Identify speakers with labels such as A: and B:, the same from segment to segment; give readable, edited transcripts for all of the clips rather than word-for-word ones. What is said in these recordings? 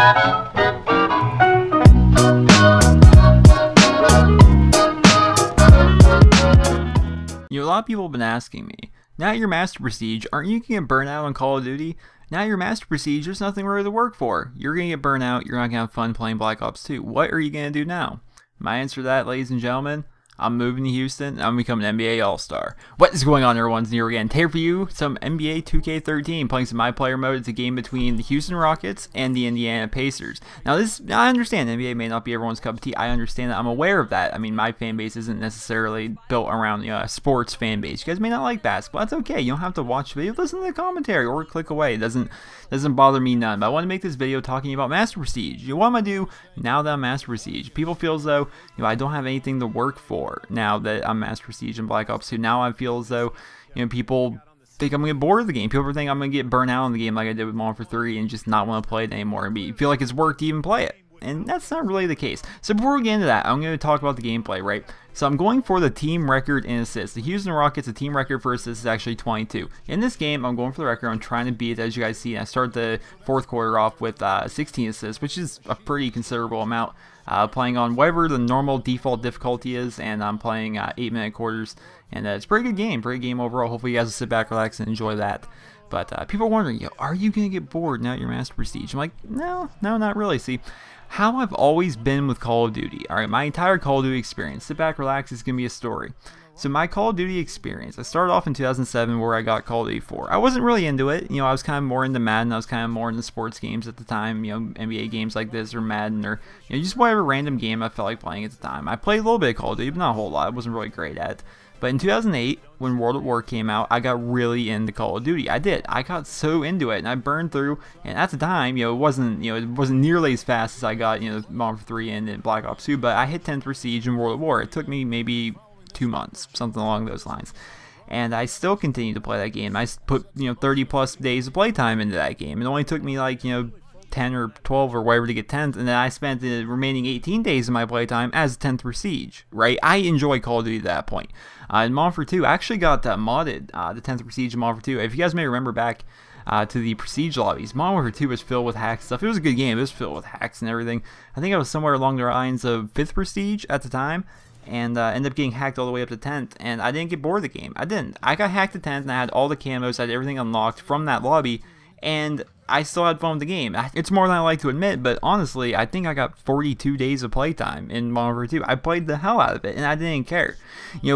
A: A lot of people have been asking me, now you're Master Prestige, aren't you going to get burnt out on Call of Duty? Now you're Master Prestige, there's nothing really to work for. You're going to get burnt out, you're not going to have fun playing Black Ops 2. What are you going to do now? My answer to that, ladies and gentlemen, I'm moving to Houston, I'm becoming an NBA All-Star. What is going on, everyone? Here again. Here for you, some NBA 2K13, playing some My Player mode. It's a game between the Houston Rockets and the Indiana Pacers. Now I understand NBA may not be everyone's cup of tea. I understand that. I'm aware of that. I mean, my fan base isn't necessarily built around a sports fan base. You guys may not like basketball. That's okay. You don't have to watch the video. Listen to the commentary or click away. It doesn't bother me none. But I want to make this video talking about Master Prestige. What am I do now that I'm Master Prestige? People feel as though I don't have anything to work for now that I'm Master Prestige in Black Ops 2. Now I feel as though people think I'm gonna get bored of the game. People think I'm gonna get burnt out on the game like I did with Modern Warfare 3 and just not want to play it anymore and feel like it's work to even play it. And that's not really the case. So before we get into that, I'm going to talk about the gameplay, right? So I'm going for the team record in assists. The Houston Rockets, the team record for assists is actually 22. In this game, I'm going for the record. I'm trying to beat it, as you guys see. I start the fourth quarter off with 16 assists, which is a pretty considerable amount. Playing on whatever the normal default difficulty is, and I'm playing 8-minute quarters. And it's a pretty good game overall. Hopefully you guys will sit back, relax, and enjoy that. But people are wondering, are you going to get bored now that you're Master Prestige? I'm like, no, not really. See, how I've always been with Call of Duty. Alright, my entire Call of Duty experience. Sit back, relax, it's going to be a story. So my Call of Duty experience, I started off in 2007 where I got Call of Duty 4. I wasn't really into it. I was kind of more into Madden. I was kind of more into sports games at the time. NBA games like this or Madden or just whatever random game I felt like playing at the time. I played a little bit of Call of Duty, but not a whole lot. I wasn't really great at it. But in 2008, when World at War came out, I got really into Call of Duty. I did. I got so into it, and I burned through. And at the time, it wasn't nearly as fast as I got, Modern Warfare 3 and Black Ops 2. But I hit 10th Prestige in World at War. It took me maybe 2 months, something along those lines. And I still continue to play that game. I put 30 plus days of playtime into that game. It only took me like 10 or 12 or whatever to get 10th, and then I spent the remaining 18 days of my playtime as 10th Prestige, right? I enjoy Call of Duty at that point. In Modern Warfare 2, I actually got modded, the 10th Prestige in Modern Warfare 2. If you guys may remember back to the Prestige lobbies, Modern Warfare 2 was filled with hack stuff. It was a good game. It was filled with hacks and everything. I think I was somewhere along the lines of 5th Prestige at the time, and ended up getting hacked all the way up to 10th, and I didn't get bored of the game. I didn't. I got hacked to 10th, and I had all the camos, I had everything unlocked from that lobby, and I still had fun with the game. It's more than I like to admit, but honestly, I think I got 42 days of playtime in Modern Warfare 2. I played the hell out of it, and I didn't care.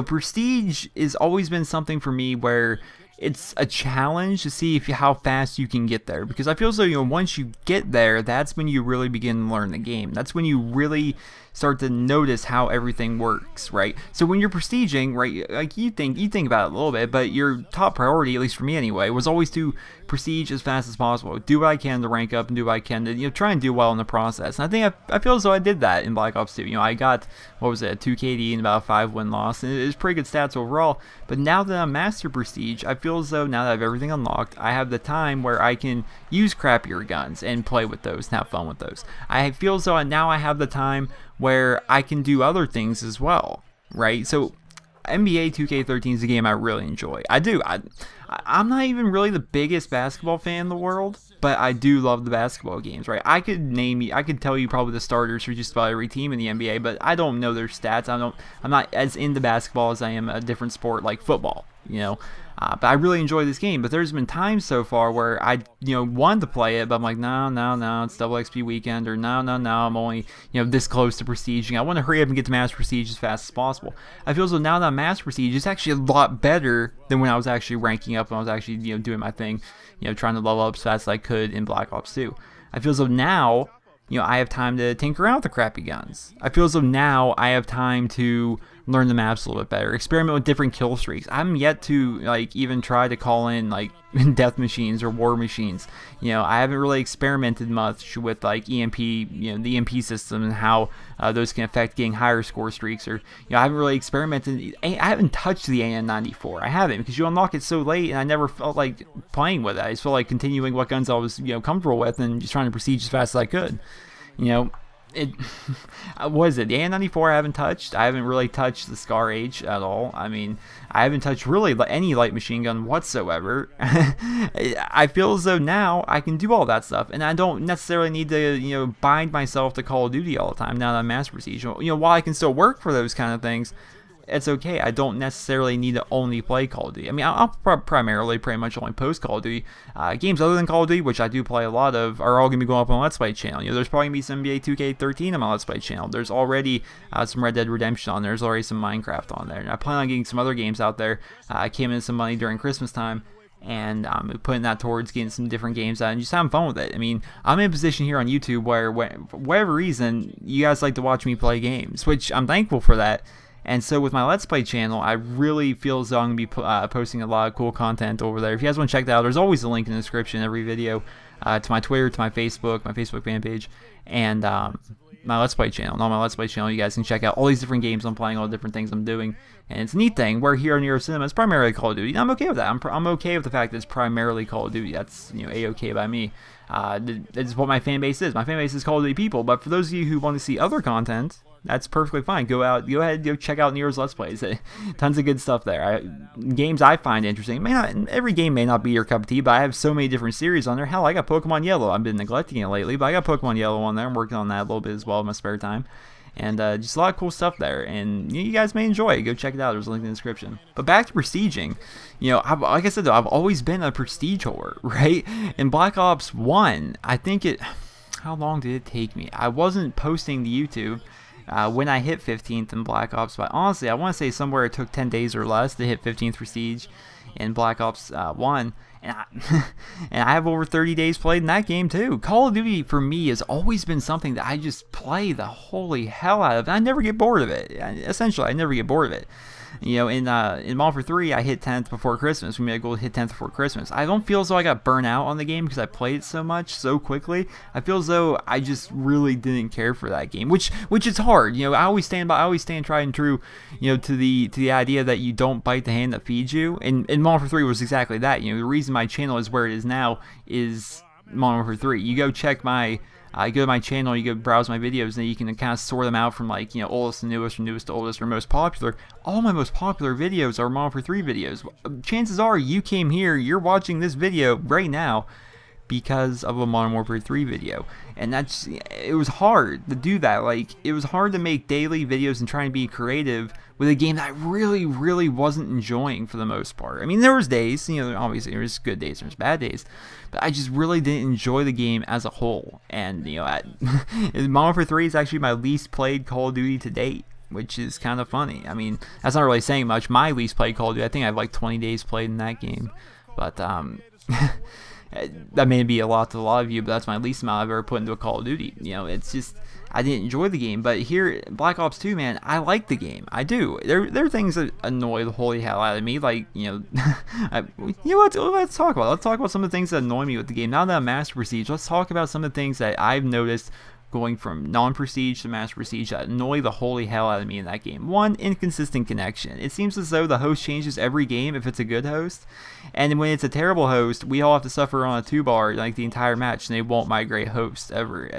A: Prestige has always been something for me where it's a challenge to see how fast you can get there, because I feel as though once you get there, that's when you really begin to learn the game. That's when you really start to notice how everything works, right? So when you're prestiging, right, like you think about it a little bit, but your top priority, at least for me anyway, was always to prestige as fast as possible, do what I can to rank up and do what I can to try and do well in the process. And I think I feel as though I did that in Black Ops 2. I got, what was it, a 2 KD and about a 5 win loss, and it was pretty good stats overall. But now that I'm Master Prestige, I feel as though now that I have everything unlocked, I have the time where I can use crappier guns and play with those and have fun with those. I feel as though now I have the time where I can do other things as well, right? So NBA 2K13 is a game I really enjoy. I do. I'm not even really the biggest basketball fan in the world, but I do love the basketball games, right? I could tell you probably the starters for just about every team in the NBA, but I don't know their stats. I'm not as into basketball as I am a different sport like football, but I really enjoy this game. But there's been times so far where I, wanted to play it, but I'm like, no, it's double XP weekend, or no, I'm only, this close to Prestige. I want to hurry up and get to Master Prestige as fast as possible. I feel as though now that I'm Master Prestige, it's actually a lot better than when I was actually ranking up, when I was actually, doing my thing, trying to level up as fast as I could in Black Ops 2. I feel as though now, I have time to tinker around with the crappy guns. I feel as though now I have time to learn the maps a little bit better, experiment with different kill streaks. I'm yet to even try to call in death machines or war machines. I haven't really experimented much with EMP, the EMP system and how those can affect getting higher score streaks, or I haven't really experimented. I haven't touched the AN-94. I haven't, because you unlock it so late, and I never felt like playing with it. I just felt like continuing what guns I was comfortable with and just trying to prestige as fast as I could. it what is it, the A94 I haven't touched. I haven't really touched the Scar H at all. I mean, I haven't touched really any light machine gun whatsoever. I feel as though now I can do all that stuff, and I don't necessarily need to, you know, bind myself to Call of Duty all the time now that I'm Master Prestige. You know, while I can still work for those kind of things, it's okay. I don't necessarily need to only play Call of Duty. I mean, I'll primarily pretty much only post Call of Duty. Games other than Call of Duty, which I do play a lot of, are all going to be going up on my Let's Play channel. You know, there's probably going to be some NBA 2K13 on my Let's Play channel. There's already some Red Dead Redemption on there. There's already some Minecraft on there. And I plan on getting some other games out there. I came in some money during Christmas time, and putting that towards getting some different games out and just having fun with it. I mean, I'm in a position here on YouTube where for whatever reason, you guys like to watch me play games, which I'm thankful for that. And so with my Let's Play channel, I really feel as though I'm going to be posting a lot of cool content over there. If you guys want to check that out, there's always a link in the description every video to my Twitter, to my Facebook fan page, and my Let's Play channel. And on my Let's Play channel, you guys can check out all these different games I'm playing, all the different things I'm doing. And it's a neat thing. We're here on NerosCinema. It's primarily Call of Duty. And I'm okay with that. I'm okay with the fact that it's primarily Call of Duty. That's, you know, a-okay by me. That's what my fan base is. My fan base is Call of Duty people. But for those of you who want to see other content, that's perfectly fine. Go ahead, go check out Nero's Let's Plays. Tons of good stuff there. Games I find interesting. Every game may not be your cup of tea, but I have so many different series on there. Hell, I got Pokemon Yellow. I've been neglecting it lately, but I got Pokemon Yellow on there. I'm working on that a little bit as well in my spare time. And just a lot of cool stuff there, and you guys may enjoy it. Go check it out. There's a link in the description. But back to prestiging, you know, like I said though, I've always been a prestige whore, right? In Black Ops 1, I think how long did it take me? I wasn't posting to YouTube when I hit 15th in Black Ops, but honestly, I want to say somewhere it took 10 days or less to hit 15th prestige in Black Ops 1. And I have over 30 days played in that game too. Call of Duty for me has always been something that I just play the holy hell out of, and I never get bored of it. Essentially, I never get bored of it. You know, in Modern Warfare 3, I hit 10th before Christmas. We made a goal to hit 10th before Christmas. I don't feel as though I got burnt out on the game because I played it so much, so quickly. I feel as though I just really didn't care for that game, which is hard. You know, I always stand tried and true, you know, to the idea that you don't bite the hand that feeds you. And Modern Warfare 3 was exactly that. You know, the reason my channel is where it is now is Modern Warfare 3. You go check my you go to my channel, you go browse my videos, and you can kind of sort them out from, like, you know, oldest to newest, or newest to oldest, or most popular. All my most popular videos are Modern Warfare 3 videos. Chances are you came here, you're watching this video right now because of a Modern Warfare 3 video. And it was hard to do that. Like, it was hard to make daily videos and try and be creative with a game that I really wasn't enjoying for the most part. I mean, there was days, you know, obviously there was good days, there was bad days, but I just really didn't enjoy the game as a whole. And, you know, Modern Warfare 3 is actually my least played Call of Duty to date, which is kind of funny. I mean, that's not really saying much. My least played Call of Duty, I think I have like 20 days played in that game, but that may be a lot to a lot of you, but that's my least amount I've ever put into a Call of Duty. You know, it's just, I didn't enjoy the game. But here, Black Ops 2, man, I like the game. I do. There are things that annoy the holy hell out of me, like, you know, let's talk about it. Let's talk about some of the things that annoy me with the game. Now that I'm Master Prestige, let's talk about some of the things that I've noticed going from non-prestige to master prestige that annoy the holy hell out of me in that game. One, inconsistent connection. It seems as though the host changes every game if it's a good host, and when it's a terrible host, we all have to suffer on a 2-bar like the entire match, and they won't migrate hosts ever.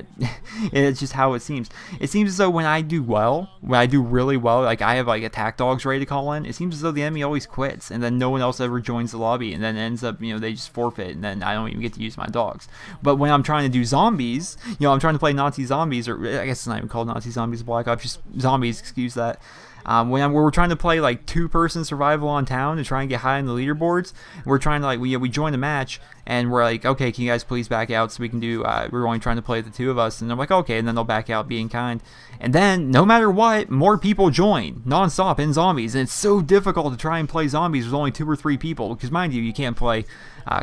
A: It's just how it seems. It seems as though when I do well, when I do really well, like I have like attack dogs ready to call in, it seems as though the enemy always quits, and then no one else ever joins the lobby, and then it ends up, you know, they just forfeit, and then I don't even get to use my dogs. But when I'm trying to do zombies, you know, I'm trying to play Nazi zombies, or I guess it's not even called Nazi zombies, Black Ops, just zombies, excuse that. When we're trying to play like 2-person survival on town to try and get high in the leaderboards, we're trying to like we join the match, and we're like, okay, can you guys please back out so we can do, we're only trying to play the 2 of us, and they're like, okay, and then they'll back out being kind, and then no matter what, more people join non-stop in zombies, and it's so difficult to try and play zombies with only 2 or 3 people, because mind you can't play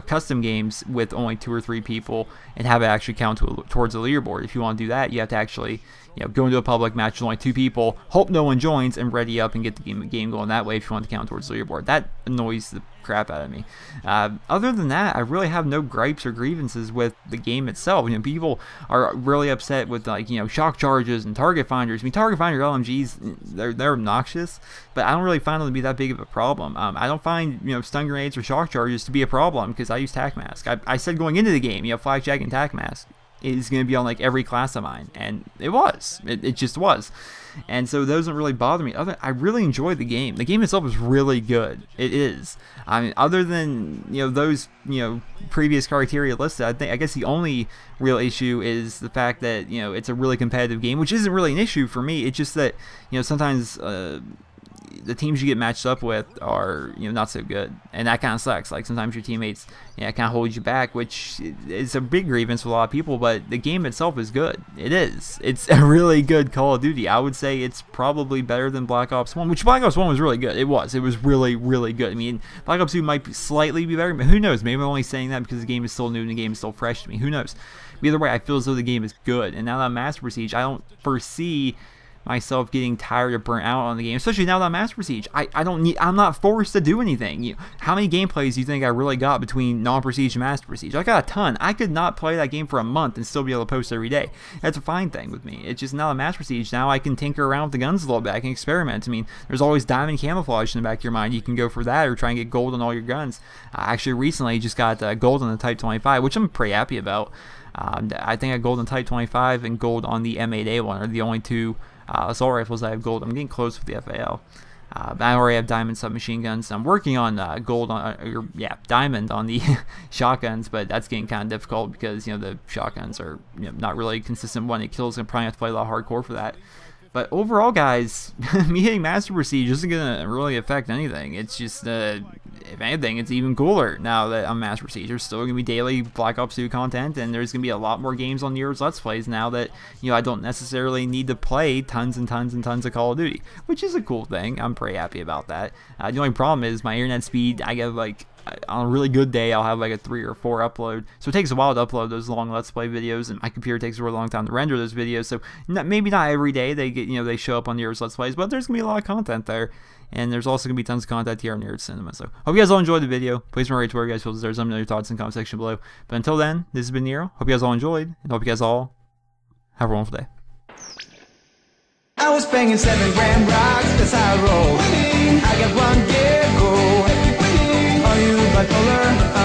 A: custom games with only 2 or 3 people and have it actually count towards the leaderboard. If you want to do that, you have to actually, you know, go into a public match with only 2 people, hope no one joins, and ready up and get the game going that way if you want to count towards the leaderboard. That annoys the crap out of me. Other than that, I really have no gripes or grievances with the game itself. You know, people are really upset with, like, you know, shock charges and target finders. I mean, target finder LMGs, they're obnoxious, but I don't really find them to be that big of a problem. I don't find, you know, stun grenades or shock charges to be a problem because I use tac mask. I said going into the game, you know, flak jack and tac mask. is going to be on like every class of mine, and it was. It just was. And so those don't really bother me. I really enjoyed the game. The game itself is really good. It is. I mean, other than those previous criteria listed, I guess the only real issue is the fact that it's a really competitive game, which isn't really an issue for me. It's just that sometimes the teams you get matched up with are not so good, and that kind of sucks. Like sometimes your teammates kind of hold you back, which is a big grievance with a lot of people. But the game itself is good. It's a really good Call of Duty. I would say it's probably better than Black Ops 1, which Black Ops 1 was really good. It was really, really good. I mean, Black Ops 2 might slightly be better, but who knows? Maybe I'm only saying that because the game is still new and the game is still fresh to me. Who knows? But either way, I feel as though the game is good, and now that I'm Master Siege, I don't foresee myself getting tired or burnt out on the game, especially now that I'm Master Siege. I'm not forced to do anything. How many gameplays do you think I really got between non-Prestige and Master Siege? I got a ton. I could not play that game for a month and still be able to post every day. That's a fine thing with me. It's just now that I'm Master Siege, now I can tinker around with the guns a little bit. I can experiment. I mean, there's always diamond camouflage in the back of your mind. You can go for that or try and get gold on all your guns. Actually, recently just got gold on the Type 25, which I'm pretty happy about. I think I got gold on Type 25 and gold on the M8A1 are the only two assault rifles I have gold. I'm getting close with the FAL. I already have diamond submachine guns. I'm working on gold on, diamond on the shotguns, but that's getting kind of difficult because the shotguns are not really consistent one-hit kills, and probably have to play a lot hardcore for that. But overall, guys, me hitting Master Prestige isn't going to really affect anything. It's just, if anything, it's even cooler now that I'm Master Prestige. There's still going to be daily Black Ops 2 content, and there's going to be a lot more games on Nero's Let's Plays now that, I don't necessarily need to play tons and tons and tons of Call of Duty, which is a cool thing. I'm pretty happy about that. The only problem is my internet speed. I get like, on a really good day, I'll have like a 3 or 4 upload. So it takes a while to upload those long Let's Play videos, and my computer takes a really long time to render those videos. So maybe not every day they get, they show up on Nero's Let's Plays, but there's gonna be a lot of content there, and there's also gonna be tons of content here on NerosCinema. So hope you guys all enjoyed the video. Please remember to where you guys feel deserve some of your thoughts in the comment section below. But until then, this has been Nero. Hope you guys all enjoyed, and hope you guys all have a wonderful day.
B: I was banging 7 grand rocks, that's how I roll. I got one gear, go. Are you bipolar?